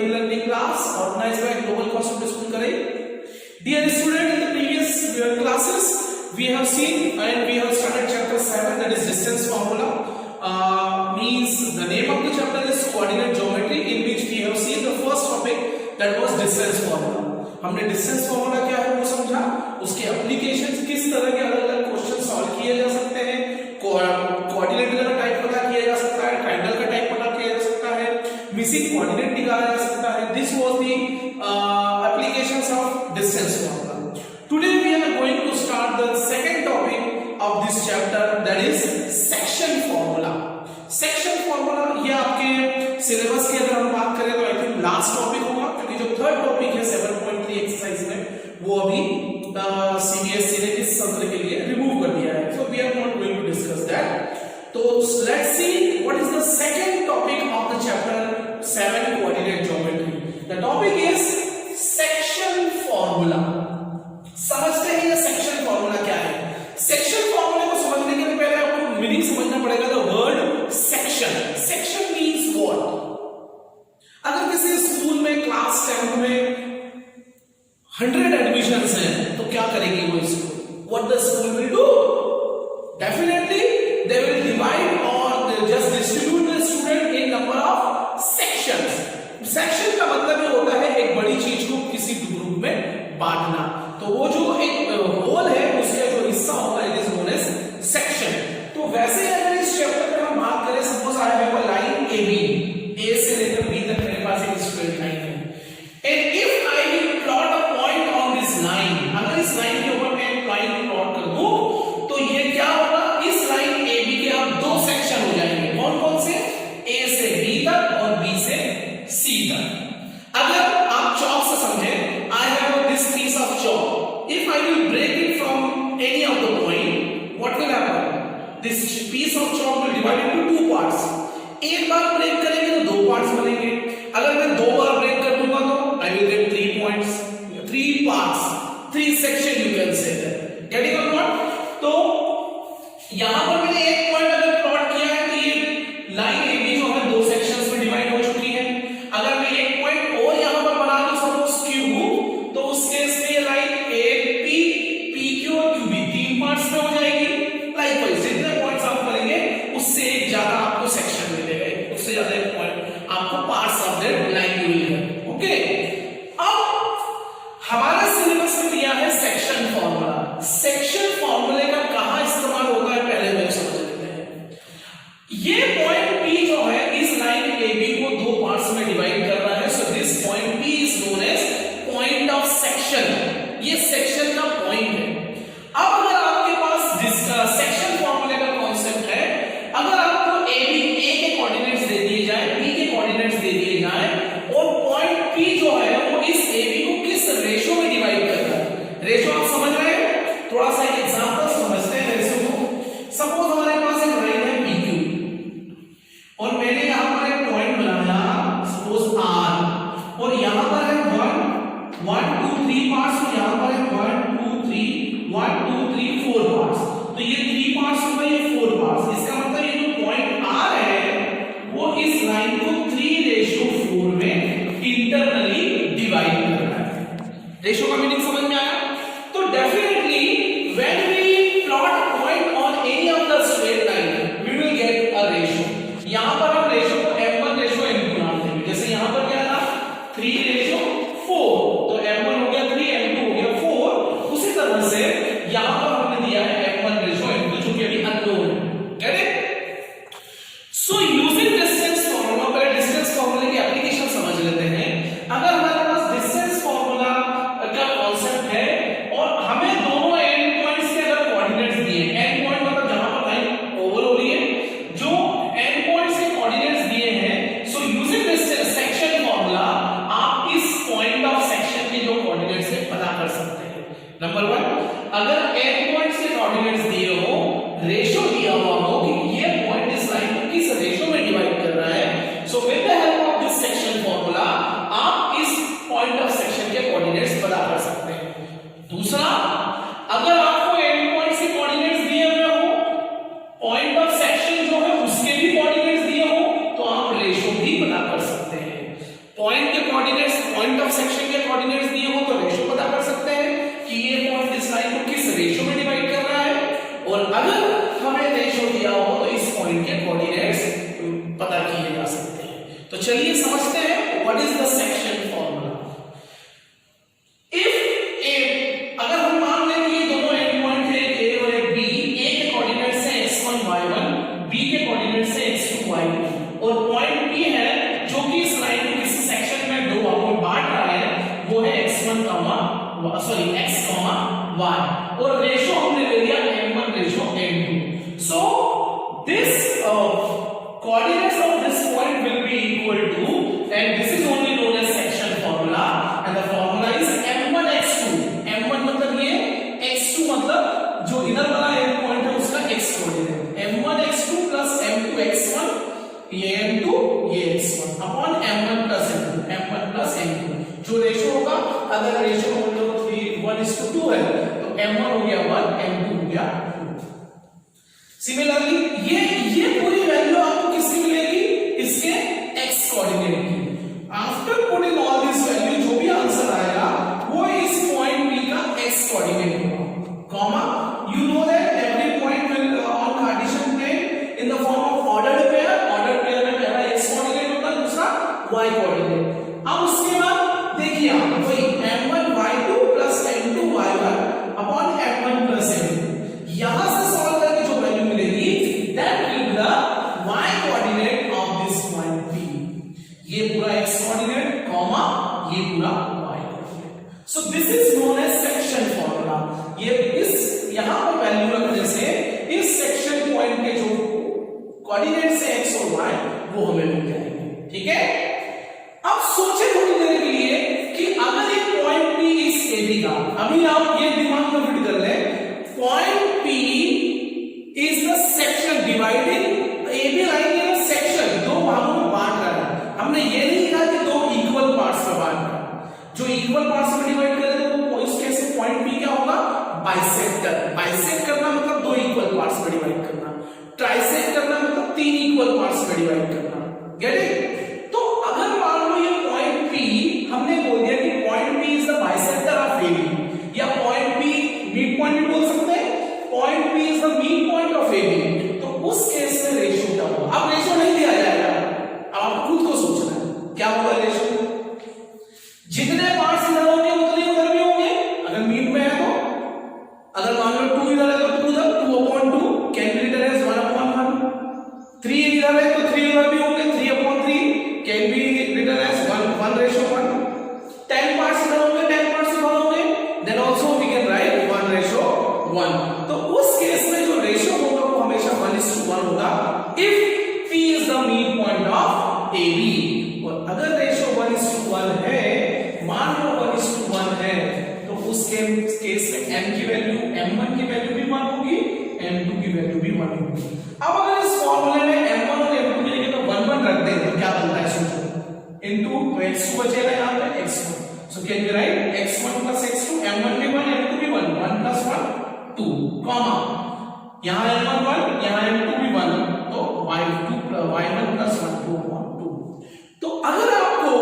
e-learning class organized by Global Concept School Karai. Dear student, in the previous classes we have seen and we have started chapter 7, that is distance formula. Means the name of the chapter is coordinate geometry, in which we have seen the first topic, that was distance formula. हमने distance formula क्या है वो समझा, उसके applications किस तरह के अलग अलग क्वेश्चन सॉल्व किए जा सकते हैं, कोऑर्डिनेट का टाइप पता किया जा सकता है, ट्रायंगल का टाइप पता किया जा सकता है, मिसिंग कोऑर्डिनेट निकाला जा सकता है. This was the applications of distance formula. Today we are going to start the second topic of this chapter, that is section formula. Section formula ये आपके सिलेबस की अगर हम बात करें तो आई थिंक लास्ट टॉपिक होगा, क्योंकि जो थर्ड टॉपिक है 7.3 एक्सरसाइज में वो अभी सीबीएसई ने इस सत्र के लिए रिमूव कर दिया है. So we are not going to discuss that. तो let's see what is the second topic of the chapter 7 coordinate geometry. The topic is section formula. समझते हैं ये सेक्शन फॉर्मूला क्या है. सेक्शन फॉर्मूला को समझने के लिए पहले आपको मीनिंग समझना पड़ेगा. The word section. Section means what. अगर किसी स्कूल में क्लास 10th में 100 एडमिशंस हैं तो क्या करेगी वो school? What the school will do? Definitely they will divide और just distribute the student in number of sections. Section का मतलब ये होता है एक बड़ी चीज को किसी ग्रुप में बांटना. तो वो जो एक होल है उसका जो हिस्सा होता है it is known as section. तो वैसे अगर इस चैप्टर में हम बात करें, suppose I have a line AB, A से लेकर B तक मेरे पास एक स्ट्रेट लाइन है, and if I will plot a point on this line, अगर इस लाइन के ऊपर मैं एक लाइन प्लॉट कर दूं तो ये क्या होगा, इस लाइन AB के अब दो सेक्शन हो जाएंगे. कौन कौन से? A से B तक और B से C तक. अगर आप चॉक से समझे, I have this piece of chalk, if I will break it from any of the point, what will happen? This piece of chalk will divide into two parts. एक बार break करेंगे तो दो पार्ट्स बनेंगे. अगर मैं दो बार ब्रेक कर दूंगा तो I will get 3 points, 3 parts, 3 section you can say. Getting it not? तो यहां पर मैंने एक पॉइंट अगर प्लॉट किया है तो ये लाइन AB जो है दो सेक्शंस में डिवाइड हो चुकी है. अगर मैं एक पॉइंट और यहां पर बना दूं सपोज Q, तो उस केस में ये लाइन AP, PQ और QB 3 पार्ट्स में हो जाएगी. लाइकवाइज जितने पॉइंट्स आप करेंगे उससे एक ज्यादा आपको सेक्शन मिलेगा, उससे ज्यादा एक पॉइंट आपको पार्ट्स ऑफ दैट लाइन मिलेगा. ओके, अब हमारा सिलेबस में दिया है सेक्शन फॉर्मूला. सेक्शन फॉर्मूले का कहां इस्तेमाल होता है पहले हम समझ लेते हैं. ये पॉइंट P जो है इस लाइन AB को दो पार्ट्स में डिवाइड कर रहा है. So this point P is known as point of section. ये सेक्शन का पॉइंट है. अब अगर आपके पास सेक्शन फॉर्मूले का कॉन्सेप्ट है, अगर आपको AB A के कोऑर्डिनेट्स दे दिए जाए, B के कोऑर्डिनेट्स दे दिए जाए और पॉइंट P जो है वो इस AB को किस रेशो में डिवाइड कर रहा है. रेशो आप समझ रहे हैं? थोड़ा सा एक एग्जांपल समझते हैं रेशो को. सपोज हमारे पास एक लाइन है PQ और मैंने यहां पर एक पॉइंट बनाया सपोज R, और यहां पर है 1 2 3 पार्ट्स, और यहां पर है 1 2 3 1 2 3 4 पार्ट्स. तो ये 3 पार्ट्स होगा, ये 4 पार्ट्स. इसका मतलब ये जो पॉइंट R है वो इस लाइन को 3:4 में इंटरनली डिवाइड कर रहा है. रेशो का मीनिंग समझ में आया? तो definitely when we plot point on any of the straight line we will get a ratio. यहां पर हम रेशो को M1 रेशो M2 नाम देंगे. जैसे यहां पर क्या था 3:4, तो M1 हो गया 3, M2 हो गया 4. उसी तरह से यहां पर हमने दिया है M1 रेशो M2 जो कि अभी अननोन है. Get it? So using distance formula, पहले डिस्टेंस फॉर्मूले की एप्लीकेशन समझ लेते हैं. अगर हमारे पास डिस्टेंस फॉर्मूला का कांसेप्ट है और हमें दोनों एंड पॉइंट्स के अगर कोऑर्डिनेट्स दिए, एंड पॉइंट मतलब जहां पर लाइन ओवर हो रही है, जो एंड पॉइंट्स के कोऑर्डिनेट्स दिए हैं, so using distance section formula आप इस पॉइंट ऑफ सेक्शन के जो कोऑर्डिनेट्स है पता कर सकते हैं. नंबर 1, अगर एंड पॉइंट्स के कोऑर्डिनेट्स दिए हो, रेशो दिया हुआ हो कि ये पॉइंट इस लाइन को किस रेशो में डिवाइड कर रहा है, so with the help of this section formula आप इस पॉइंट ऑफ सेक्शन के कोऑर्डिनेट्स पता कर सकते हैं. दूसरा, अगर आपको एंड पॉइंट्स के कोऑर्डिनेट्स दिए हुए हो, पॉइंट ऑफ सेक्शन जो है उसके भी कोऑर्डिनेट्स दिए हो, तो आप रेशो भी पता कर सकते हैं. पॉइंट के चलिए समझते हैं what is the section formula. If A, अगर हम मान लें कि ये दोनों एंड पॉइंट है ए और एक बी, ए के कोऑर्डिनेट से x1 y1, बी के कोऑर्डिनेट से x2 y2 और पॉइंट P है जो कि इस लाइन को किसी सेक्शन में दो भागों में बांट रहा है, वो है x1 x, y और रेशो हमने ले लिया m1 ratio m2। So this coordinates of this point will be equal to, and this is only known as section formula, and the formula is m1 x2। m1 मतलब ये, x2 मतलब जो इधर वाला एंड पॉइंट है उसका x coordinate, m1 x2 plus m2 x1, ये m2 ये x1 upon m1 plus m2, m1 plus m2। जो रेशो होगा, अगर रेशो हम लोग 1:2 है तो m1 हो गया 1, m2 हो गया 2। सिमिलरली ये पूरी वैल्यू आपको किसकी मिलेगी, इसके x कोऑर्डिनेट की। After putting all this value जो भी आंसर आएगा वो इस पॉइंट P का x कोऑर्डिनेट होगा, comma you know that every point will on Cartesian plane in the form of ordered pair. Ordered pair में पहला x कोऑर्डिनेट होता है, दूसरा y कोऑर्डिनेट। अब उसके बाद देखिए आप वही m1 y2 plus m2 y1 upon m1 plus m2, यहां से सॉल्व करके जो वैल्यू मिलेगी that will be the y coordinate of this point P। ये पूरा x coordinate कॉमा ये पूरा y coordinate। So this is known as section formula। ये इस यहां पर वैल्यू रखने से इस सेक्शन पॉइंट के जो कोऑर्डिनेट से x और y वो हमें मिल जाएंगे, ठीक है। अब सोचे थोड़ी देर के लिए कि अगर ये पॉइंट P इस AB का, अभी आप ये दिमाग में फिट कर लें, point P is the section dividing AB line in a section, दो भागों में बांट रहा है। हमने ये नहीं कहा कि दो इक्वल पार्ट्स में बांट रहा है, जो इक्वल पार्ट्स में डिवाइड कर देते हैं वो इस केस में पॉइंट P क्या होगा, बाइसेक्टर। बाइसेक्ट करना मतलब दो इक्वल पार्ट्स में डिवाइड करना, ट्राइसेक्ट करना मतलब तीन इक्वल पार्ट्स में डिवाइड करना, गेट इट। तो अगर मान लो ये पॉइंट P, हमने बोल दिया कि point P is the bisector of AB, या पॉइंट P मिड पॉइंट भी बोल सकते हैं, point P is the mean point of AB। तो उस केस में रेशियो क्या होगा, अब रेशियो नहीं दिया जाएगा, अब आपको खुद को सोचना है क्या होगा रेशियो। जितने पार्ट्स इधर होंगे उतने उधर भी होंगे, अगर मीन में है तो। अगर मान लो 2 इधर है तो 2 उधर, 2/2 कैन बी रिटन एज 1/1। 3 इधर है तो 3 उधर भी होंगे, 3/3 can be written as 1:1। 10 parts इधर होंगे, 10 पार्ट्स इधर होंगे, then also we can write 1:1। तो उस केस में जो रेशियो होगा वो हमेशा 1:1 होगा if P is the mean point of AB। और अगर रेशियो 1:1 है, मान लो 1:1 है, तो उस केस में m की वैल्यू, m1 की वैल्यू भी 1 होगी, m2 की वैल्यू भी 1 होगी। अब अगर इस फॉर्मूले में m1 और m2 की जगह तो 1 रख दें तो क्या बनता है सोचो, इनटू x2 बचेगा यहां पे x1। So can be right x1 plus x2, m1 भी 1 m2 भी 1, 1 plus 1 2, कॉमा यहां m1 1 यहां m2 भी 1, तो y1 plus 1 2/2। तो अगर आपको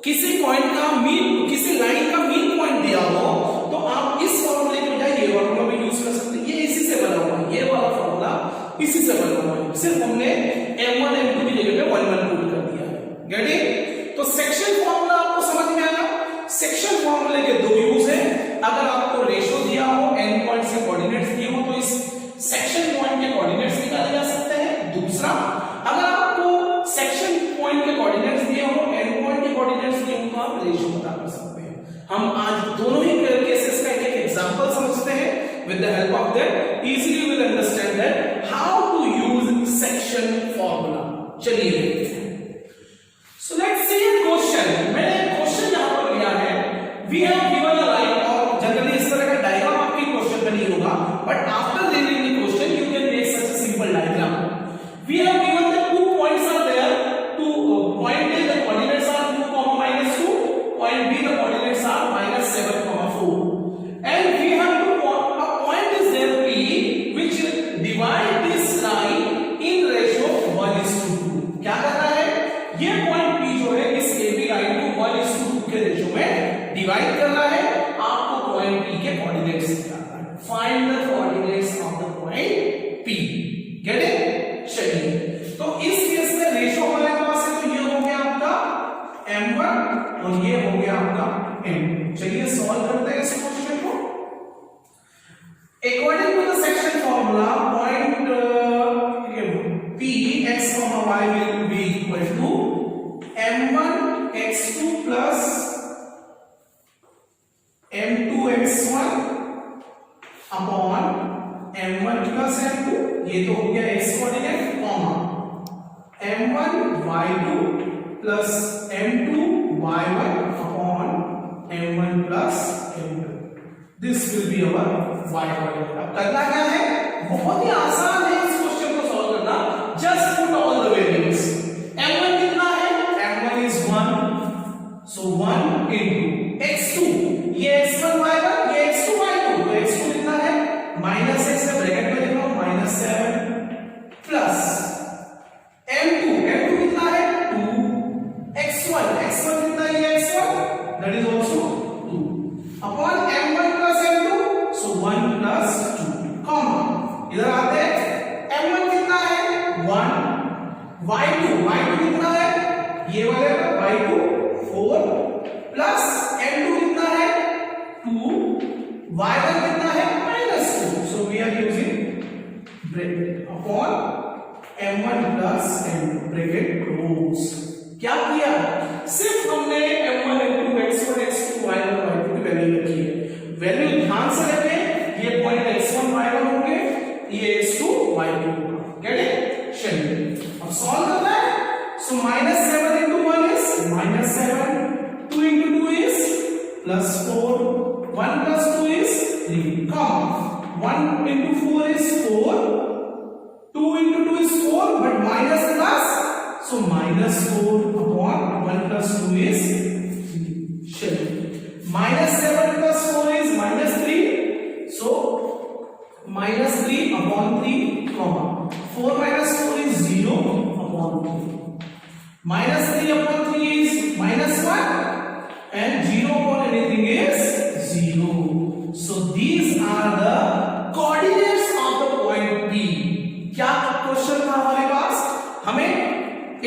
किसी पॉइंट का मीन, किसी लाइन का मीन पॉइंट दिया हो तो आप इस फॉर्मूले के बजाय ये फॉर्मूला भी यूज कर सकते हैं। ये इसी से बना हुआ है, ये वाला फॉर्मूला इसी से बना हुआ है, सिर्फ हमने m1 m2 की जगह पे 1 पुट कर दिया है, गेट इट। तो सेक्शन फॉर्मूला आपको समझ में आया। सेक्शन फॉर्मूले के दो यूज है, अगर आपको रेशियो दिया हो, एंड पॉइंट्स के कोऑर्डिनेट्स दिए हो तो इस सेक्शन पॉइंट के कोऑर्डिनेट्स निकाले जा सकते हैं। दूसरा, अगर आपको सेक्शन पॉइंट के कोऑर्डिनेट्स दिए हो, एंड पॉइंट के कोऑर्डिनेट्स दिए हो तो आप रेशियो पता कर सकते हैं। हम आज दोनों ही केसेस का एक एग्जांपल समझते हैं। with the help of that easily you will understand that how to use section formula। चलिए देखते हैं। So let's see a question। मैंने क्वेश्चन यहां पर लिया है, we have given a line, और जनरली इस तरह का डायग्राम आपके क्वेश्चन में नहीं होगा, but after reading the question you can make such a simple diagram। We have given the 2 points are there, point A the coordinates are 2, -2, point B the coordinates are -7, 4, and we have to a point is there P which divide this line in ratio 1:2। क्या कर रहा है ये point P जो है इस AB line को 1:2 के रेशियो में डिवाइड कर रहा है। आपको पॉइंट P के कोऑर्डिनेट्स निकालना है, find the coordinates of the point P, get it. चलिए, तो इस केस में रेशियो हमारे पास है तो ये और ये हो गया आपका m। चलिए सॉल्व करते हैं इस क्वेश्चन को। According to the section formula point p x, y will be equal to m1 x2 plus m2 x1 upon m1 plus m2, ये तो हो गया x coordinate, comma m1 y2 plus m2 y1 upon m1 plus m2. This will be our y coordinate. अब करना क्या है, बहुत ही आसान है इस क्वेश्चन को सॉल्व करना। Just put all the variables. m1 कितना है, m1 is 1, so 1 into x2, ये x1 y1, ये x2 y2, तो x2 कितना है माइनस x है, ब्रैकेट में लिखो -7 प्लस m2 कितना है 2, x1 कितना है ये x1, that is also 2 upon m1 plus m2, so 1 plus 2, comma इधर आते हैं m1 कितना है 1, y2 कितना है ये वाले y2 4 प्लस m2 कितना है 2, y1 कितना है -2, so we are using bracket upon m1 plus m2 bracket close। क्या किया, सिर्फ हमने m1 m2 x1 x2 y1 y2 की वैल्यू रखी है। वैल्यू ध्यान से रखें, ये पॉइंट x1 y1 होंगे, ये x2 y2 होगा। Get it? चलिए अब सॉल्व करना है। सो -7 into 1 is -7, 2 into 2 is +4, 1 plus 2 is 3, comma 1 into 4 is 4, 2 into 2 is 4, but minus plus, so -4 upon 1 plus 2 is 3. -7 plus 4 is -3, so -3 upon 3, comma 4 minus 4 is 0 upon 3. -3 upon 3 is -1, and 0 upon anything is 0. So these are the coordinates of the point P. क्या question था हमारे पास, हमें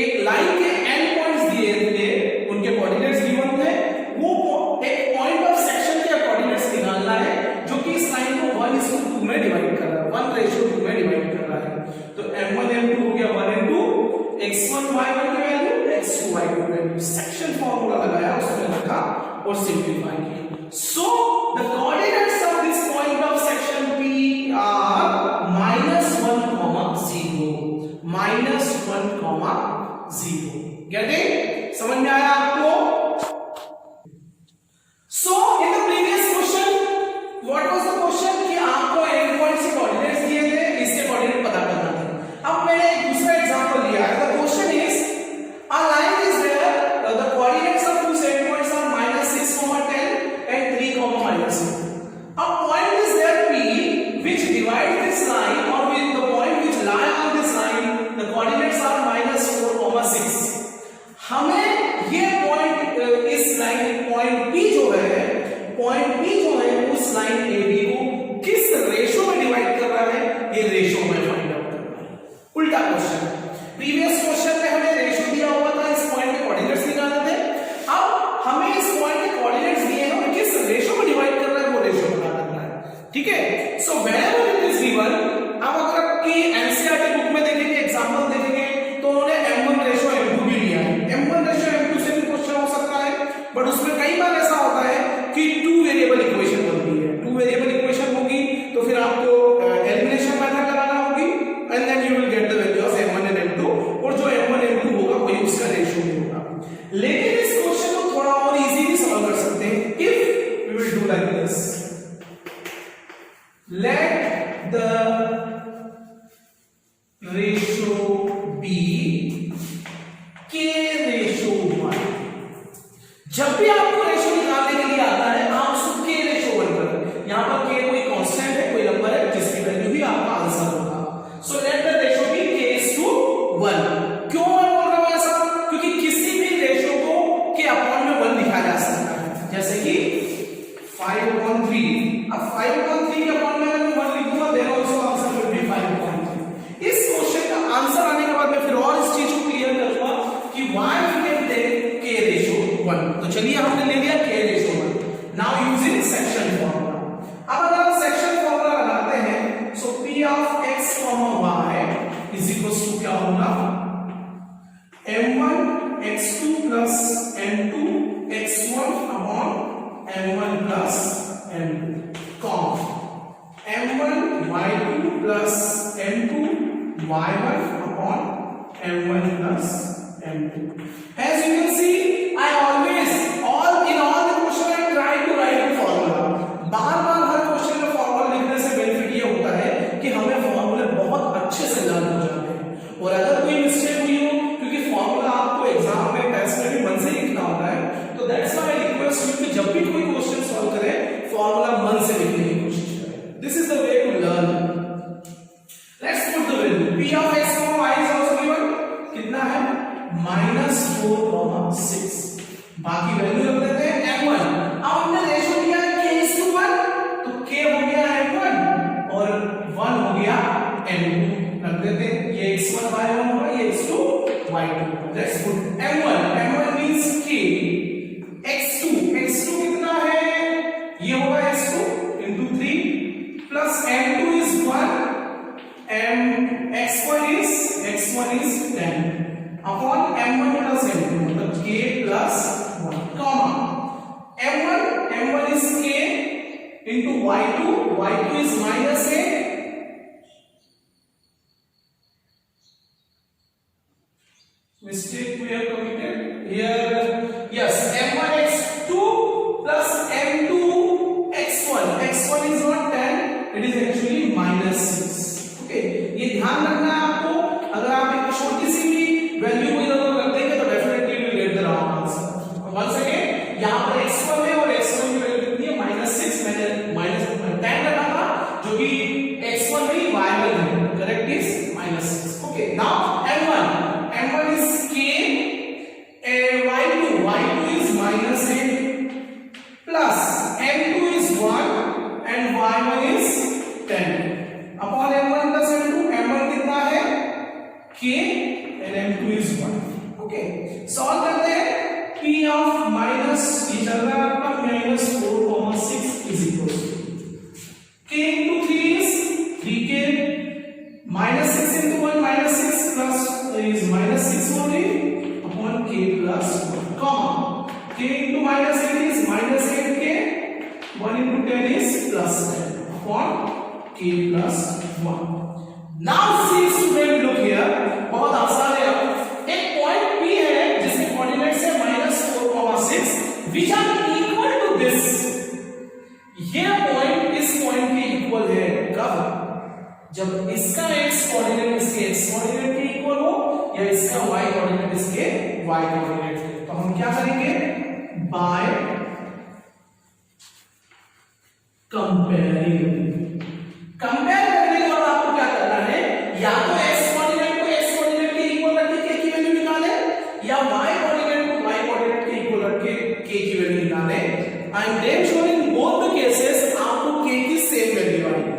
एक line के and points दिए थे, उनके coordinates given थे, वो एक पॉइंट ऑफ सेक्शन के कोऑर्डिनेट्स निकालना है जो कि इस लाइन को 1:2 में डिवाइड कर रहा है, 1:2 में डिवाइड कर रहा है। तो m1 m2 हो गया 1 into x1 y1 की वैल्यू, x2 y2 की वैल्यू, सेक्शन फार्मूला लगाया, उसमें रखा और सिंपलीफाई किया। So the coordinates of this point of section P are -1, 0, get it? समझ में आया आपको? So in the previous question what was the question कि आपको एंड पॉइंट से कोऑर्डिनेट्स दिए थे, इसके कोऑर्डिनेट पता करना था। अब मैंने एक दूसरा एग्जांपल लिया है। The question is a line is there, the coordinates of two end points are -6, 10 and 3, -2. A point is there P which divides this line, or with the point which lie on this line, the coordinates are -4, 6. हमें ये point, इस line point P जो है उस line AB को किस ratio में divide कर रहा है, ये रेशो में फाइंड आउट करना है। उल्टा क्वेश्चन, प्रीवियस क्वेश्चन में हमें रेशो दिया हुआ था, इस पॉइंट के कोऑर्डिनेट्स निकालने थे। अब हमें इस पॉइंट के कोऑर्डिनेट्स दिए हैं और किस रेशो में डिवाइड कर रहा है, वो रेशो पता करना है। ठीक है, so whenever it is given, अब अगर आपकी एनसीईआरटी बुक में देखेंगे, एग्जांपल देखेंगे, तो उन्होंने m1 रेशो m2 भी लिया है। m1 रेशो m2 से भी क्वेश्चन हो सकता है, बट उसमें कई बार ऐसा होता है कि 2 वेरिएबल इक्वेशन बनती है। 2 वेरिएबल इक्वेशन होगी तो फिर आपको एलिमिनेशन मेथड लगाना होगी, and then you will get the value of m1 and m2, और जो m1 m2 होगा वही उसका रेशो भी होगा। लेकिन इस क्वेश्चन को थोड़ा और इजीली सॉल्व कर सकते हैं if we will do like this. Let the ratio be k/1। जब भी आपको रेशो निकालने के लिए आता है, आप उसको k/1 करें। यहां पर k कोई कांस्टेंट है, कोई नंबर है जिसकी वैल्यू भी आपका आंसर होगा। So let the ratio be k/1। क्यों मैं बोल रहा हूं ऐसा? क्योंकि किसी भी रेशो को k अपॉन में 1 लिखा जा सकता है, जैसे कि 5/3। अब 5/3 के अपॉन में अगर मैं 1 लिखूंगा, then also answer will be 5/3। इस क्वेश्चन का आंसर आने के बाद मैं फिर और इस चीज को क्लियर करूंगा कि why we can take k/1। चलिए हमने ले लिया k ratio 1. Now using section formula. अब अगर आप सेक्शन फॉर्मूला लगाते हैं so p of x, y is equal to क्या होगा, m1 x2 plus m2 x1 upon m1 plus m2 comma m1 y2 plus m2 y1 upon m1 plus m2. As you can see, I always in all the question I try to write a formula. बार-बार हर question में formula लिखने से benefit ये होता है कि हमें फॉर्मूले बहुत अच्छे से लर्न हो जाते हैं. और अगर कोई मिस्टेक हुई हो, क्योंकि फॉर्मूला आपको एग्जाम में टेस्ट में भी मन से लिखना होता है, तो that's why I request you कि जब भी कोई क्वेश्चन सॉल्व करें फॉर्मूला मन से लिखने की कोशिश करें. This is the way to learn. Let's put the value. P of x, y is also given. कितना है? -4,6. बाकी वैल्यू रख देते हैं m1. अब हमने रेशो दिया है k:1, तो k हो गया m1 और 1 हो गया m2. रख देते हैं. ये x1 y1 होगा, ये x2 y2. Let's put m1. m1 means k. x2 कितना है? ये होगा x2 into 3 plus m2 is 1. x1 is 10 upon m1 plus m2, मतलब k plus 1 comma m1 is k into y2 is minus a mistake we have committed here. Yes, m1 x2 plus m2 x1 is not 10, it is actually -6. ये ध्यान रखना है आपको. अगर आप एक छोटी सी भी वैल्यू को इधर उधर रख देंगे तो definitely will get the wrong answer. Once again यहां पर x1 है और x1 की वैल्यू कितनी है? -6. मैंने -10 रखा था जो कि x1 नहीं y1 है. Correct is -6. Okay, now m1 is k, y2 is -8 plus m2 is 1 and y1 is 10 upon m1 plus m1 कितना है? k and m2 is 1. Okay, solve करते हैं. p ऑफ माइनस ये चल रहा है आपका -4,6 is equal to k into 3 is 3k, -6 into 1 -6 plus is -6 only upon k plus 1 comma k into -8 is -8k, 1 into 10 is +10 upon k plus 1. Now see student, look here, बहुत आसान है. एक point P है जिसके coordinates है -4,6 which are equal to this. ये point इस point के इक्वल है. कब? जब इसका x कोऑर्डिनेट इसके x कोऑर्डिनेट के इक्वल हो या इसका y कोऑर्डिनेट इसके y कोऑर्डिनेट के. तो हम क्या करेंगे? बाय कंपेयर करने के बाद आपको क्या करना है? या तो x कोऑर्डिनेट को x कोऑर्डिनेट के इक्वल रख के k की वैल्यू निकाले, या y कोऑर्डिनेट को y कोऑर्डिनेट के इक्वल रख के k की वैल्यू निकाले. I am them sure in both the cases आपको k की सेम वैल्यू आएगी.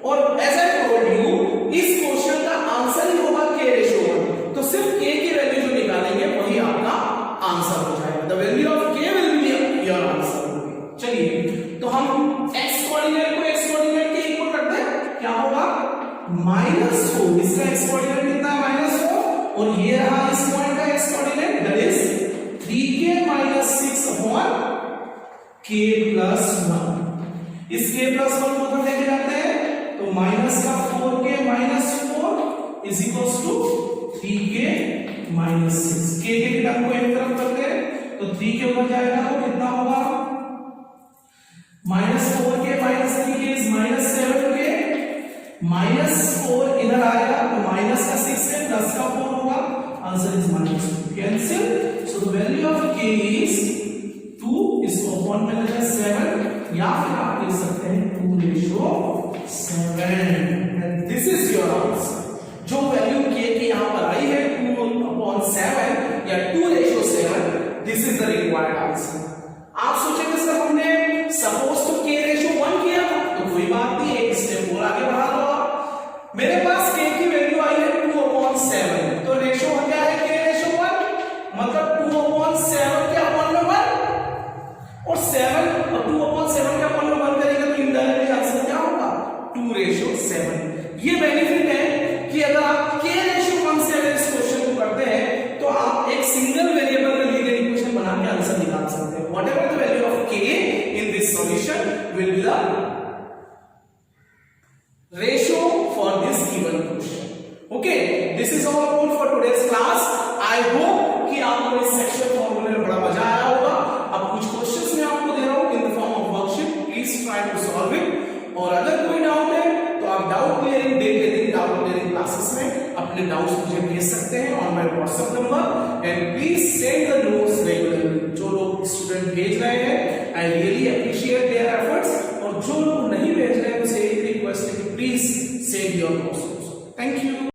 और एज आई टोल्ड यू, इस क्वेश्चन का आंसर ही होगा k रेशो 1. तो सिर्फ k की वैल्यू जो निकालेंगे वही आपका आंसर हो जाएगा. The value of k will be your answer. चलिए, तो हम x कोऑर्डिनेट को x कोऑर्डिनेट के इक्वल रख दें. क्या होगा? -4. इसका x कोऑर्डिनेट कितना है? -4. और ये रहा इस पॉइंट का x coordinate, that is 3k - 6 upon k plus 1. इस k plus 1 को उधर लेके जाते हैं तो माइनस का 4k - 4 is equals to 3k - 6. k के टर्म को एक तरफ करते हैं तो 3k उधर जाएगा तो कितना होगा? -4k - 3k is -7k, -4 इधर आएगा तो माइनस का 6 है, प्लस का 4 होगा. Answer is -2. Cancel. So the value of k is 2. इसको अपॉन में लगा 7, या फिर आप लिख सकते हैं 2:7 and this is your answer. जो वैल्यू k की यहां पर आई है 2/7 या 2:7, this is the required answer. आप सोचेंगे सर हमने सपोज तो k रेशो 1 किया था, तो कोई बात नहीं, एक स्टेप और आगे बढ़ा लो. मेरे पास k की वैल्यू आई है 2/7, तो रेशो क्या है? k रेशो 1 मतलब 2/7 के अपॉन में 1 ये बेनिफिट है कि अगर आप k रेशियो 1 से अगर इस क्वेश्चन को करते हैं तो आप एक सिंगल वेरिएबल में लीनियर इक्वेशन बना के आंसर निकाल सकते हैं. Whatever the value of k in this solution will be the ratio for this given question. Okay, this is all about for today's class. I hope कि आपको इस section फॉर्मूले में बड़ा मजा आया होगा. अब कुछ क्वेश्चंस मैं आपको दे रहा हूं in the form of worksheet. Please try to solve it. और अगर कोई डाउट है तो आप डाउट क्लियरिंग डे के दिन डाउट क्लियरिंग क्लासेस में अपने डाउट्स मुझे भेज सकते हैं on my WhatsApp number. And please send the notes regularly. जो लोग स्टूडेंट भेज रहे हैं I really appreciate their efforts. और जो लोग नहीं भेज रहे हैं उनसे एक रिक्वेस्ट है कि please send your notes. Thank you.